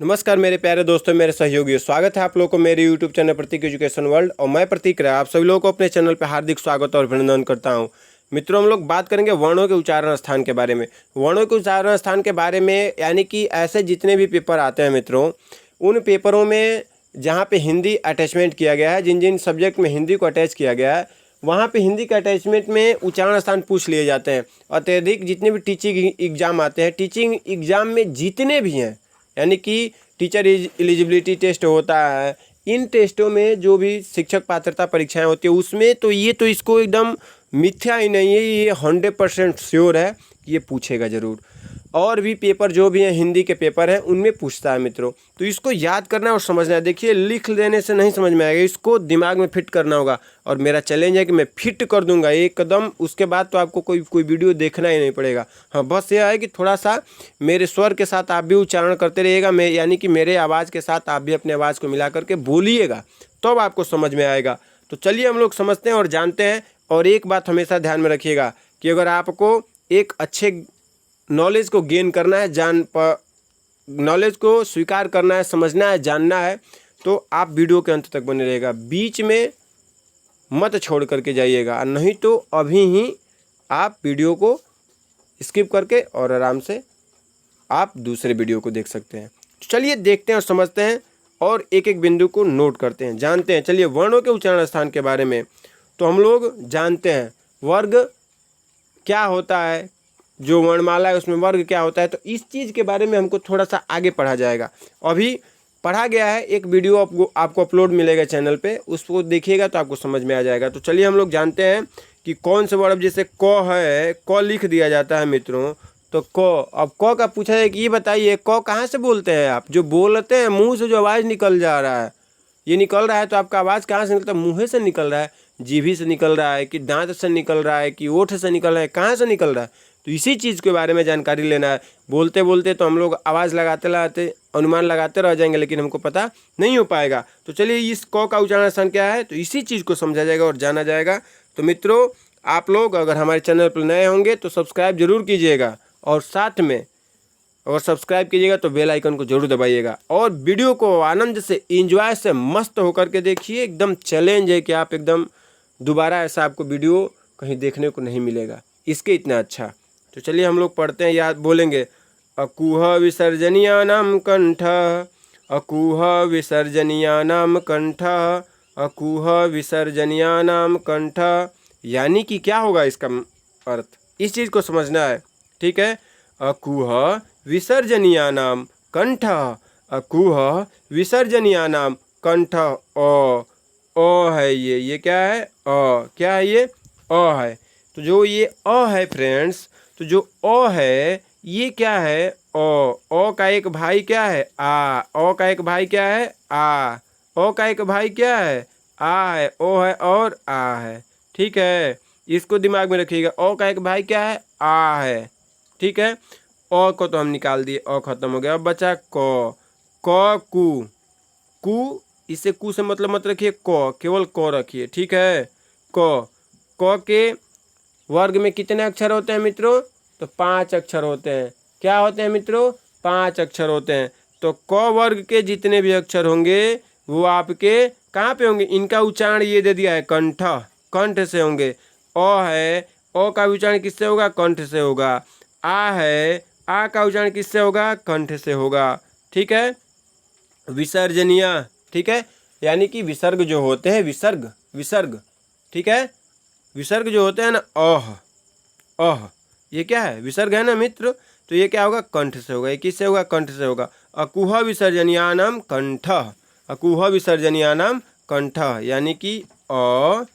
नमस्कार मेरे प्यारे दोस्तों, मेरे सहयोगियों, स्वागत है आप लोगों को मेरे YouTube चैनल प्रतीक एजुकेशन वर्ल्ड। और मैं प्रतीक राय आप सभी लोगों को अपने चैनल पर हार्दिक स्वागत और अभिनंदन करता हूं। मित्रों, हम लोग बात करेंगे वर्णों के उच्चारण स्थान के बारे में। वर्णों के उच्चारण स्थान के बारे में यानी कि ऐसे जितने भी पेपर आते हैं मित्रों, उन पेपरों में जहाँ पे हिंदी अटैचमेंट किया गया है, जिन जिन सब्जेक्ट में हिंदी को अटैच किया गया है, वहाँ पे हिंदी के अटैचमेंट में उच्चारण स्थान पूछ लिए जाते हैं। अत्यधिक जितने भी टीचिंग एग्जाम आते हैं, टीचिंग एग्जाम में जितने भी हैं, यानी कि टीचर एलिजिबिलिटी टेस्ट होता है, इन टेस्टों में जो भी शिक्षक पात्रता परीक्षाएं होती है उसमें तो ये तो इसको एकदम मिथ्या ही नहीं है, ये 100% श्योर है कि ये पूछेगा ज़रूर। और भी पेपर जो भी हैं, हिंदी के पेपर हैं, उनमें पूछता है मित्रों। तो इसको याद करना और समझना है। देखिए, लिख देने से नहीं समझ में आएगा, इसको दिमाग में फिट करना होगा। और मेरा चैलेंज है कि मैं फिट कर दूंगा एकदम। उसके बाद तो आपको कोई वीडियो देखना ही नहीं पड़ेगा। हाँ, बस यह है कि थोड़ा सा मेरे स्वर के साथ आप भी उच्चारण करते रहिएगा, मैं यानी कि मेरे आवाज़ के साथ आप भी अपने आवाज़ को मिला करके बोलिएगा, तो आपको समझ में आएगा। तो चलिए हम लोग समझते हैं और जानते हैं। और एक बात हमेशा ध्यान में रखिएगा कि अगर आपको एक अच्छे नॉलेज को गेन करना है, नॉलेज को स्वीकार करना है, समझना है, जानना है, तो आप वीडियो के अंत तक बने रहेगा। बीच में मत छोड़ करके जाइएगा, नहीं तो अभी ही आप वीडियो को स्किप करके और आराम से आप दूसरे वीडियो को देख सकते हैं। चलिए देखते हैं और समझते हैं और एक एक बिंदु को नोट करते हैं, जानते हैं। चलिए, वर्णों के उच्चारण स्थान के बारे में तो हम लोग जानते हैं। वर्ग क्या होता है, जो वर्णमाला है उसमें वर्ग क्या होता है, तो इस चीज़ के बारे में हमको थोड़ा सा आगे पढ़ा जाएगा। अभी पढ़ा गया है, एक वीडियो आपको अपलोड मिलेगा चैनल पे, उसको देखिएगा तो आपको समझ में आ जाएगा। तो चलिए हम लोग जानते हैं कि कौन से वर्ड, जैसे क है, क लिख दिया जाता है मित्रों, तो क। अब क का पूछा है कि ये बताइए क कहाँ से बोलते हैं आप? जो बोलते हैं मुँह से जो आवाज़ निकल जा रहा है, ये निकल रहा है, तो आपका आवाज़ कहाँ से निकलता है? मुँह से निकल रहा है, जीभी से निकल रहा है, कि दांत से निकल रहा है, कि ओठ से निकल रहा है, कहाँ से निकल रहा है? तो इसी चीज़ के बारे में जानकारी लेना है। बोलते बोलते तो हम लोग आवाज़ लगाते लगाते अनुमान लगाते रह जाएंगे, लेकिन हमको पता नहीं हो पाएगा। तो चलिए, इस क का उच्चारण स्थान क्या है, तो इसी चीज़ को समझा जाएगा और जाना जाएगा। तो मित्रों, आप लोग अगर हमारे चैनल पर नए होंगे तो सब्सक्राइब जरूर कीजिएगा, और साथ में अगर सब्सक्राइब कीजिएगा तो बेल आइकन को जरूर दबाइएगा। और वीडियो को आनंद से, एंजॉय से, मस्त होकर के देखिए। एकदम चैलेंज है कि आप एकदम दोबारा ऐसा आपको वीडियो कहीं देखने को नहीं मिलेगा, इसके इतना अच्छा। तो चलिए हम लोग पढ़ते हैं, याद बोलेंगे। अकूह विसर्जनीयानाम कंठ, अकूह विसर्जनीयानाम कंठ, अकूह विसर्जनीयानाम कंठ। यानी कि क्या होगा इसका अर्थ, इस चीज़ को समझना है, ठीक है। अकूह विसर्जनीयानाम कंठ, अकूह विसर्जनीयानाम कंठ। ओ है ये क्या है? क्या है ये? है। तो जो ये है फ्रेंड्स, तो जो है ये क्या है? ओ का एक भाई क्या है? आ। ओ का एक भाई क्या है? आ। ओ का एक भाई क्या है? आ है। ओ है और आ है, ठीक है। इसको दिमाग में रखिएगा। ओ का एक भाई क्या है? आ है, ठीक है। ओ को तो हम निकाल दिए, ओ खत्म हो गया। अब बचा क। कू, इससे कू से मतलब मत रखिए, क केवल क रखिए, ठीक है। क के वर्ग में कितने अक्षर होते हैं मित्रों? तो 5 अक्षर होते हैं। क्या होते हैं मित्रों? 5 अक्षर होते हैं। तो क वर्ग के जितने भी अक्षर होंगे वो आपके कहाँ पे होंगे? इनका उच्चारण ये दे दिया है, कंठ, कंठ से होंगे। है, ओ का उच्चारण किससे होगा? कंठ से होगा। आ है, आ का उच्चारण किससे होगा? कंठ से होगा, ठीक है। विसर्जनीय, ठीक है, यानी कि विसर्ग जो होते हैं, विसर्ग, ठीक है। विसर्ग जो होते हैं ना, ये क्या है? विसर्ग है ना मित्र। तो ये क्या होगा? कंठ से होगा। ये किससे होगा? कंठ से होगा। अकुह विसर्जनीयानाम कंठ, अकुह विसर्जनीयानाम कंठ, यानी कि अ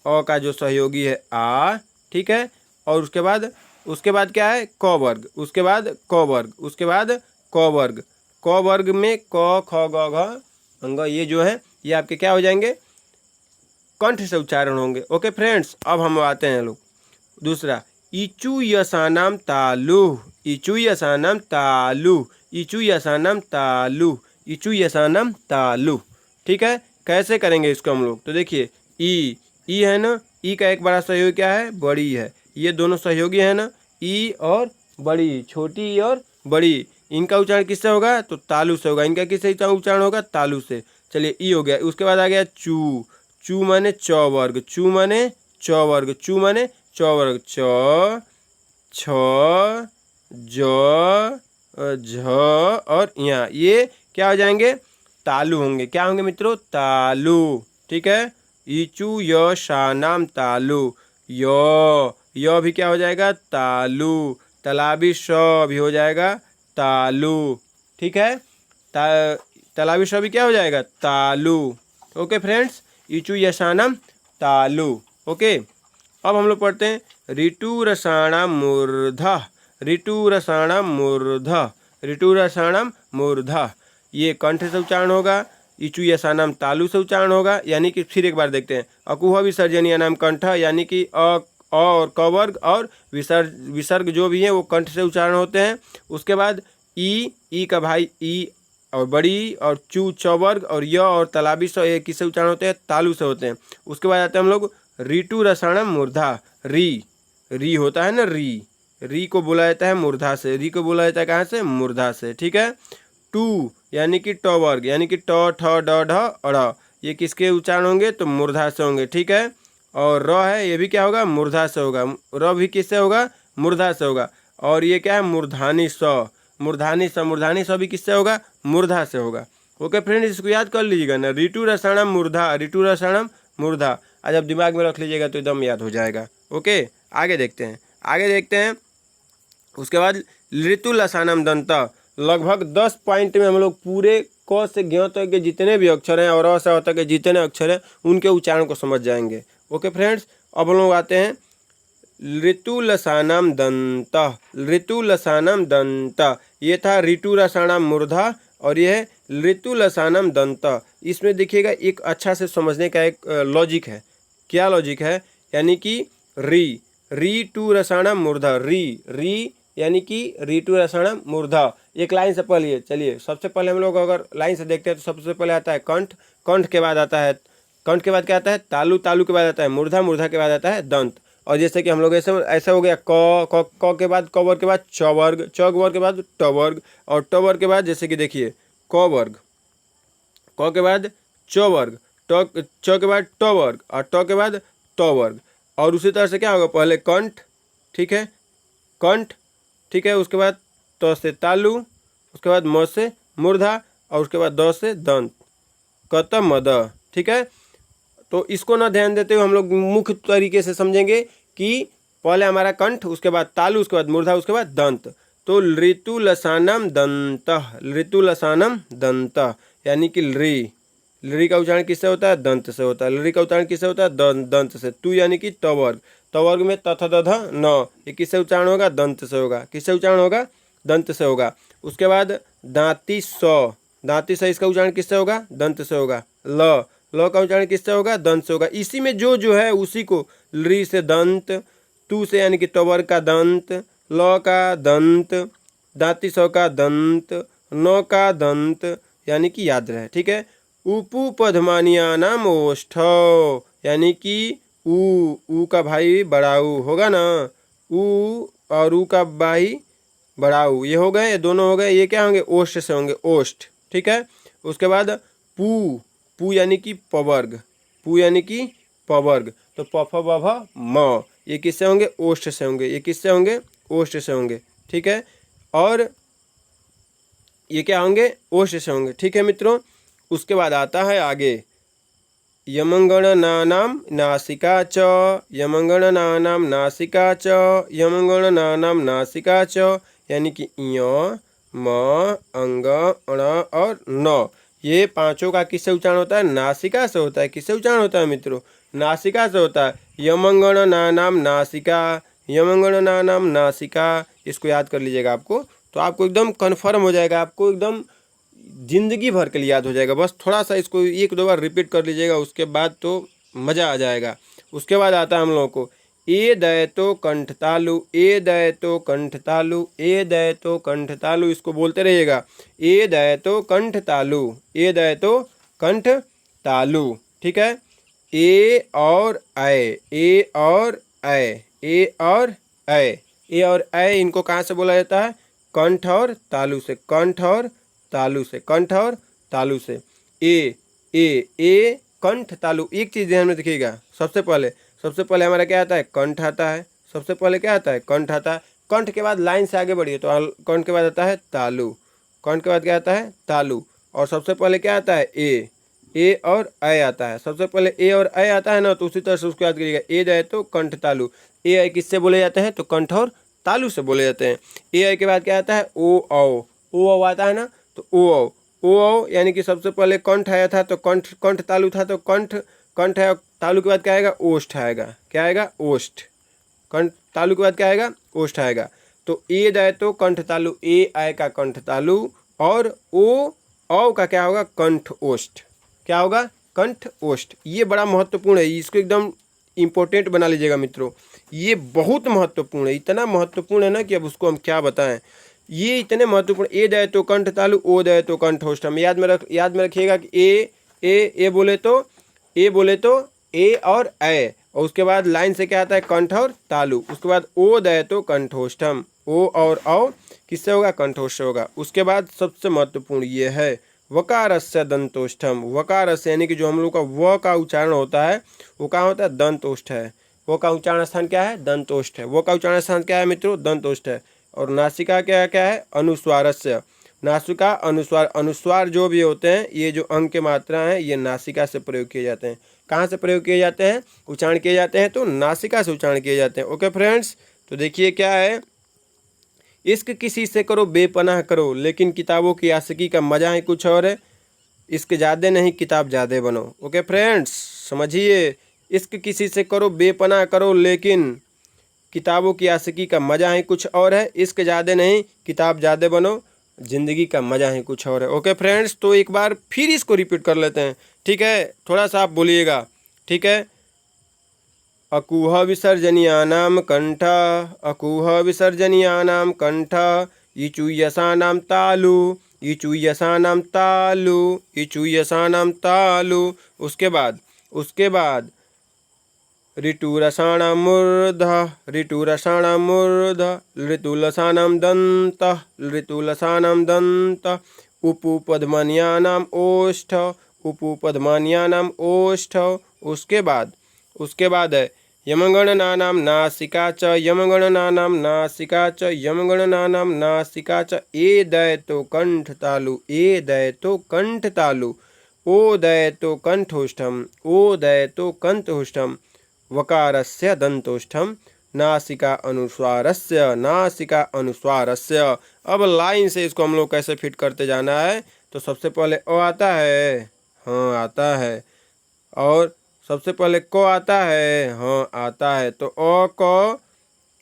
का जो सहयोगी है आ, ठीक है। और उसके बाद क्या है? क वर्ग, उसके बाद क वर्ग, उसके बाद क वर्ग। क वर्ग में क ख ग घ अंग, ये जो है ये आपके क्या हो जाएंगे? कंठ से उच्चारण होंगे। ओके फ्रेंड्स, अब हम आते हैं लोग दूसरा। इचू यसानाम तालु, इचू यसानाम तालु, इचू यसानाम तालु, इचू यसानाम तालु, ठीक है। कैसे करेंगे इसको हम लोग? तो देखिए, ई है ना, ई का एक बड़ा सहयोगी क्या है? बड़ी है। ये दोनों सहयोगी है ना, ई और बड़ी, छोटी ई और बड़ी। इनका उच्चारण किससे होगा? तो तालु से होगा। इनका किससे उच्चारण होगा? तालु से। चलिए ई हो गया। उसके बाद आ गया चू। चू माने च वर्ग, चू माने च वर्ग, चू माने च वर्ग, च छ ज झ और यहाँ, ये क्या हो जाएंगे? तालु होंगे। क्या होंगे मित्रों? तालु। ठीक है, ईचू य शानाम तालु। य भी क्या हो जाएगा? तालु। तलाबी श भी हो जाएगा तालु। ठीक है, तलाबी श भी क्या हो जाएगा? तालु। ओके फ्रेंड्स, ईचू यशानम तालु। ओके, अब हम लोग पढ़ते हैं ऋतु रसाणाम मूर्धा। ऋतु रसाणाम मूर्धा, ऋतु रसाणाम मूर्धा, ये कंठ से उच्चारण होगा। इचु यशानाम तालु से उच्चारण होगा। यानी कि फिर एक बार देखते हैं, अकुह विसर्जनीय नाम कंठ, यानी कि और क वर्ग और विसर्ग जो भी है वो कंठ से उच्चारण होते हैं। उसके बाद ई का भाई ई और बड़ी, और चू च वर्ग, और य और तलाबी स ये किससे उच्चारण होते हैं? तालु से होते हैं। उसके बाद आते हैं हम लोग ऋतु रसायणम मूर्धा। री होता है ना, री को बोला जाता है मूर्धा से। री को बोला जाता है कहाँ से? मूर्धा से। ठीक है, टू यानी कि ट वर्ग, यानी कि ट ठ ड ढ अड़, ये किसके उच्चारण होंगे? तो मूर्धा से होंगे। ठीक है, और र है, ये भी क्या होगा? मूर्धा से होगा। र भी किससे होगा? मूर्धा से होगा। और ये क्या है? मूर्धानी स। मूर्धानी स भी किससे होगा? मूर्धा से होगा। ओके फ्रेंड्स, इसको याद कर लीजिएगा ना, ऋतु रसायणम मूर्धा, ऋतु रसायणम मूर्धा। आज आप दिमाग में रख लीजिएगा तो एकदम याद हो जाएगा। ओके, आगे देखते हैं। उसके बाद ऋतु लसानम दंत। लगभग 10 पॉइंट में हम लोग पूरे क से ज्ञ तक के जितने भी अक्षर हैं और अ से अ तक के जितने अक्षर हैं उनके उच्चारण को समझ जाएंगे। ओके फ्रेंड्स, अब हम लोग आते हैं ऋतु लसानम दंत। ऋतु लसानम दंत, ये था ऋतु रसानम मूर्धा और ये है ऋतु लसानम दंत। इसमें देखिएगा एक अच्छा से समझने का एक लॉजिक है। क्या लॉजिक है? यानी कि री टू रसायणम मूर्धा, री यानी कि ऋतु रसायणम मूर्धा। एक लाइन से पढ़िए। चलिए, सबसे पहले हम लोग अगर लाइन से देखते हैं तो सबसे पहले आता है कंठ, कंठ के बाद आता है, कंठ के बाद क्या आता है? तालु, तालु के बाद आता है मूर्धा, मूर्धा के बाद आता है दंत। और जैसे कि हम लोग ऐसा हो गया क के बाद क वर्ग के बाद च वर्ग, च वर्ग के बाद ट वर्ग, और ट वर्ग के बाद जैसे कि देखिए क वर्ग, क के बाद च वर्ग, च के बाद ट वर्ग, और ट के बाद त वर्ग। और उसी तरह से क्या होगा? पहले कंठ, ठीक है, कंठ, ठीक है, उसके बाद त से तालु, उसके बाद म से मूर्धा, और उसके बाद द से दंत, कत मद। ठीक है, तो इसको ना ध्यान देते हुए हम लोग मुख्य तरीके से समझेंगे कि पहले हमारा कंठ, उसके बाद तालु, उसके बाद मूर्धा, उसके बाद दंत। तो ऋतु लसानम दंत, ऋतु लसानम दंत, यानी कि री का उच्चारण किससे होता है? दंत से होता है। री का उच्चारण किससे होता है? दंत से। तू यानी कि तवर्ग, तवर्ग में तथ दध न, ये किससे उच्चारण होगा? दंत से होगा। किससे उच्चारण होगा? दंत से होगा। उसके बाद दांती स, दांती स, इसका उच्चारण किससे होगा? दंत से होगा। ल का उच्चारण किससे होगा? दंत से होगा। इसी में जो है उसी को री से दंत, तू से यानी कि तवर्ग का दंत, ल का दंत, दांती स का दंत, न का दंत, यानी कि याद रहे। ठीक है, उपपधमानियानाम ओष्ठ, यानी कि ऊ का भाई बड़ा ऊ होगा ना, ऊ और ऊ का भाई बड़ा ऊ, ये हो गए, ये दोनों हो गए। ये क्या होंगे? ओष्ठ से होंगे, ओष्ठ। ठीक है, उसके बाद पू यानी कि पवर्ग, पू यानी कि पवर्ग, तो पफ बभ म, ये किससे होंगे? ओष्ठ से होंगे। ये किससे होंगे? ओष्ठ से होंगे। ठीक है, और ये क्या होंगे? ओष्ठ से होंगे। ठीक है मित्रों, उसके बाद आता है आगे यमंगणनानाम नासिका च, यमंगणनानाम नासिका च, यमंगणनानाम नासिका च, यानी कि य म अंग अण और न, ये पांचों का किससे उच्चारण होता है? नासिका से होता है। किससे उच्चारण होता है मित्रों? नासिका से होता है। यमंगणनानाम नासिका, यमंगणनानाम नासिका, इसको याद कर लीजिएगा आपको, तो आपको एकदम कन्फर्म हो जाएगा, आपको एकदम जिंदगी भर के लिए याद हो जाएगा। बस थोड़ा सा इसको 1-2 बार रिपीट कर लीजिएगा, उसके बाद तो मज़ा आ जाएगा। उसके बाद आता है हम लोगों को ए दयतो कंठ तालु, ए दयतो कंठ तालु, ए दयतो कंठ तालु, इसको बोलते रहिएगा। ए दयतो कंठ तालु, ए दयतो कंठ तालु। ठीक है, ए और ऐ, ए और ऐ, ए और ऐ, ए और ऐ, इनको कहाँ से बोला जाता है? कंठ और तालु से, कंठ और तालु से, कंठ और तालु से। ए कंठ तालु। एक चीज़ ध्यान में देखिएगा, सबसे पहले हमारा क्या आता है, कंठ आता है। सबसे पहले क्या आता है, कंठ आता है। कंठ के बाद लाइन से आगे बढ़िए तो कंठ के बाद आता है तालु, कंठ के बाद क्या आता है, तालु। और सबसे पहले क्या आता है, ए और ऐ आता है। सबसे पहले ए और ऐ आता है ना, तो उसी तरह से उसको याद करिएगा। ए जाए तो कंठ तालु। ए ऐ किससे बोले जाते हैं, तो कंठ और तालु से बोले जाते हैं। ए ऐ के बाद क्या आता है, ओ आता है ना, तो ओ यानी कि सबसे पहले कंठ आया था तो कंठ तालु था, तो कंठ है, तालु के बाद क्या आएगा, ओष्ठ आएगा। क्या आएगा, ओष्ठ। कंठ तालु के बाद क्या आएगा, ओष्ठ आएगा। तो ए जाए तो कंठ तालु, ए आय का कंठ तालु, और ओ का क्या होगा, कंठ ओष्ठ। क्या होगा, कंठ ओष्ठ। ये बड़ा महत्वपूर्ण है, इसको एकदम इम्पोर्टेंट बना लीजिएगा मित्रों। ये बहुत महत्वपूर्ण है, इतना महत्वपूर्ण है ना कि अब उसको हम क्या बताएं। ये इतने महत्वपूर्ण, ए जाए तो कंठ तालु, ओ जाए तो कंठ ओष्ठ। हम याद में रखिएगा कि ए बोले तो ए और ऐ, और उसके बाद लाइन से क्या आता है, कंठ और तालु। उसके बाद ओ दय तो कंठोष्ठम, ओ और औ किससे होगा, कंठोष्ठ होगा। उसके बाद सबसे महत्वपूर्ण ये है वकारस्य दंतोष्ठम। वकारस्य यानी कि जो हम लोग का व का उच्चारण होता है वो कहाँ होता है, दंतोष्ठ है। वो का उच्चारण स्थान क्या है, दंतोष्ठ है। वो का उच्चारण स्थान क्या है मित्रों, दंतोष्ठ है। और नासिका क्या है, अनुस्वारस्य। नासिका अनुस्वार जो भी होते हैं, ये जो अंग के मात्रा हैं, ये नासिका से प्रयोग किए जाते हैं। कहाँ से प्रयोग किए जाते हैं, उच्चारण किए जाते हैं, तो नासिका से उच्चारण किए जाते हैं। ओके फ्रेंड्स, तो देखिए क्या है, इश्क किसी से करो बेपनाह करो, लेकिन किताबों की आशिकी का मजा है कुछ और है। इश्क ज़्यादा नहीं, किताब ज़्यादा बनो। ओके फ्रेंड्स, समझिए, इश्क किसी से करो बेपनाह करो, लेकिन किताबों की आशिकी का मजा है कुछ और है। इश्क ज़्यादा नहीं, किताब ज़्यादा बनो, ज़िंदगी का मज़ा है कुछ और है। ओके फ्रेंड्स, तो एक बार फिर इसको रिपीट कर लेते हैं, ठीक है। थोड़ा सा आप बोलिएगा, ठीक है। अकूह विसर्जनीयानाम कंठ, अकूह विसर्जनीयानाम कंठ, इचुयसानाम तालु, इचुयसानाम तालु, इचुयसानाम तालु। उसके बाद ऋटुरसाणाम मूर्ध, ऋटुरसाणाम मूर्ध, ऋतुलसानाम दंत, ऋतुलसानाम दंत, उपुपद्मन्यानाम ओष्ठ, उपुपद्मन्यानाम ओष्ठ। उसके बाद है यमगणनानाम नासिका च, यमगणनानाम नासिका च, यमगणनानाम नासिका च। ए दय तो कंठ तालु, ए दय तो कंठ तालु, ओ दय तो कंठोष्ठम, ओ दय तो कंठोष्ठम, वकारस्य दंतोष्ठम, नासिका अनुस्वारस्य, नासिका अनुस्वारस्य। अब लाइन से इसको हम लोग कैसे फिट करते जाना है, तो सबसे पहले अ आता है, हाँ आता है। और सबसे पहले क आता है, हाँ आता है। तो अ क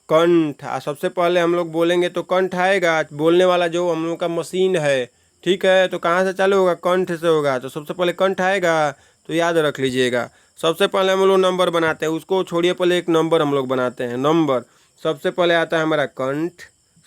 कंठ, सबसे पहले हम लोग बोलेंगे तो कंठ आएगा। बोलने वाला जो हम लोग का मशीन है, ठीक है, तो कहाँ से चालू होगा, कंठ से होगा। तो सबसे पहले कंठ आएगा, तो याद रख लीजिएगा। सबसे पहले हम लोग नंबर बनाते हैं, उसको छोड़िए, पहले एक नंबर हम लोग बनाते हैं। नंबर सबसे पहले आता है हमारा कंठ,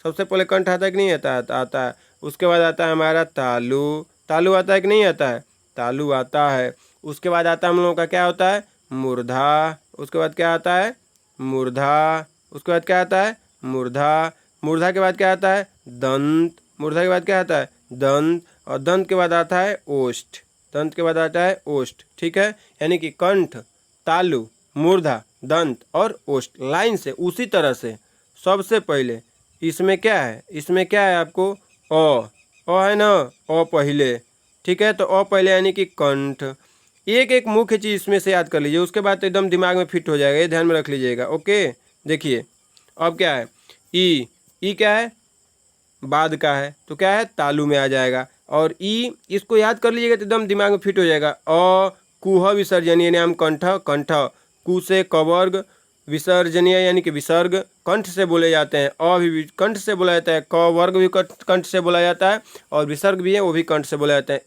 सबसे पहले कंठ आता है कि नहीं आता है, आता है। उसके बाद आता है हमारा तालु, तालु आता है कि नहीं आता है, तालु आता है। उसके बाद आता है हम लोगों का क्या होता है, मूर्धा। उसके बाद क्या आता है, मूर्धा। उसके बाद क्या आता है, मूर्धा। मूर्धा के बाद क्या आता है, दंत। मूर्धा के बाद क्या आता है, दंत। और दंत के बाद आता है ओष्ठ, दंत के बाद आता है ओष्ठ, ठीक है। यानी कि कंठ, तालु, मूर्धा, दंत और ओष्ठ। लाइन से उसी तरह से सबसे पहले इसमें क्या है, इसमें क्या है आपको, अ है ना, अ पहले, ठीक है। तो अ पहले यानी कि कंठ। एक एक मुख्य चीज़ इसमें से याद कर लीजिए, उसके बाद तो एकदम दिमाग में फिट हो जाएगा, ये ध्यान में रख लीजिएगा। ओके, देखिए अब क्या है, ई क्या है, बाद का है, तो क्या है, तालु में आ जाएगा। और ई, इसको याद कर लीजिएगा तो एकदम दिमाग में फिट हो जाएगा। अ कुह विसर्जनीय नाम कंठ, कंठ कु से कवर्ग, विसर्जनीय यानी कि विसर्ग, कंठ से बोले जाते हैं। अ भी कंठ से बोला जाता है, क वर्ग भी कंठ से बोला जाता है, और विसर्ग भी है वो भी कंठ से बोला जाता है।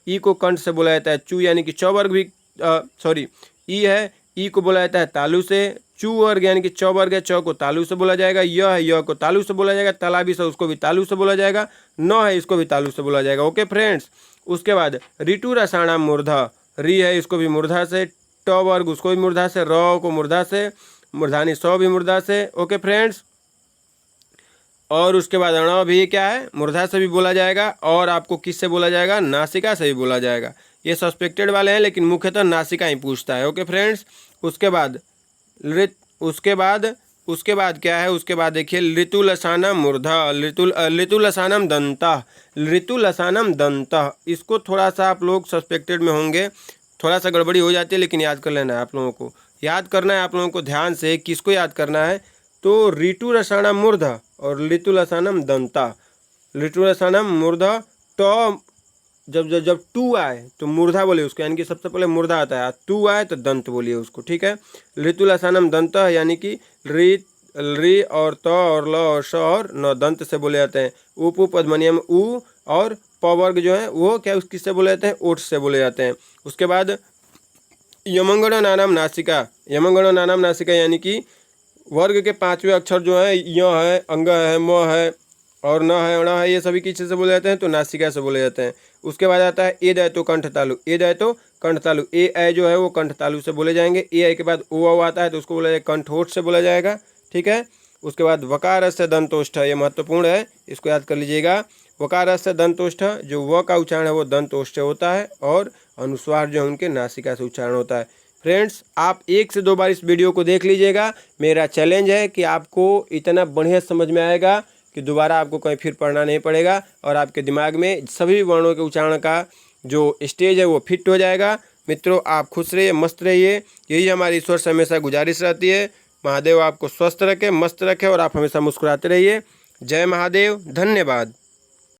ई को कंठ से बोला जाता है। चू यानी कि चौवर्ग भी, सॉरी, ई है, ई को बोला जाता है तालु से। चू वर्ग यानी कि चौवर्ग है, चौ को तालु से बोला जाएगा। यह है, यह को तालु से बोला जाएगा। तलाबिस है, उसको भी तालु से बोला जाएगा। न है, इसको भी तालु से बोला जाएगा। ओके फ्रेंड्स, उसके बाद ऋतु रसाणाम मूर्धा, री है, इसको भी मूर्धा से। ट वर्ग उसको भी मूर्धा से, र को मूर्धा से, मूर्धानी सौ भी मूर्धा से। ओके फ्रेंड्स, और उसके बाद अणव भी क्या है, मूर्धा से भी बोला जाएगा, और आपको किससे बोला जाएगा, नासिका से भी बोला जाएगा। ये सस्पेक्टेड वाले हैं, लेकिन मुख्यतः नासिका ही पूछता है। ओके फ्रेंड्स, उसके बाद उसके बाद क्या है, उसके बाद देखिए ऋतुलसानम मूर्धा, ऋतुलसानम दंता, ऋतुलसानम दंता। इसको थोड़ा सा आप लोग सस्पेक्टेड में होंगे, थोड़ा सा गड़बड़ी हो जाती है, लेकिन याद कर लेना है आप लोगों को, याद करना है आप लोगों को ध्यान से। किसको याद करना है, तो ऋतुलसानम मूर्धा और ऋतुलसानम दंता। ऋतुलसानम मूर्धा, तो जब जब जब टू आए तो मूर्धा बोले उसको, यानी कि सबसे पहले मूर्धा आता है, टू आए तो दंत बोलिए उसको, ठीक है। ऋतुलसानम दंत, यानी कि रि और त और ल और श और न दंत से बोले जाते हैं। उप पद्मनियम उ और प वर्ग जो है वो क्या किससे बोले जाते हैं, ओठ से बोले जाते हैं। उसके बाद यमंगणो नानाम नासिका, यमंगणो नानाम नासिका, यानी कि वर्ग के 5वें अक्षर जो है, य है, अंग है, म है और न है, अण है, ये सभी किस से बोले जाते हैं, तो नासिका से बोले जाते हैं। उसके बाद आता है ए दाय तो कंठ तालु, ए दाय तो कंठ तालु, ए ऐ जो है वो कंठ तालु से बोले जाएंगे। ए ऐ के बाद ओ आता है तो उसको बोला जाएगा कंठोठ से बोला जाएगा, ठीक है। उसके बाद वकार से दंतोष्ठ, ये महत्वपूर्ण है, इसको याद कर लीजिएगा। वकार से दंतोष्ठ, जो व का उच्चारण है वो दंतोष्ठ से होता है, और अनुस्वार जो है उनके नासिका से उच्चारण होता है। फ्रेंड्स, आप 1 से 2 बार इस वीडियो को देख लीजिएगा। मेरा चैलेंज है कि आपको इतना बढ़िया समझ में आएगा कि दोबारा आपको कहीं फिर पढ़ना नहीं पड़ेगा, और आपके दिमाग में सभी वर्णों के उच्चारण का जो स्टेज है वो फिट हो जाएगा। मित्रों, आप खुश रहिए, मस्त रहिए, यही हमारी ईश्वर से हमेशा गुजारिश रहती है। महादेव आपको स्वस्थ रखे, मस्त रखे, और आप हमेशा मुस्कुराते रहिए। जय महादेव, धन्यवाद।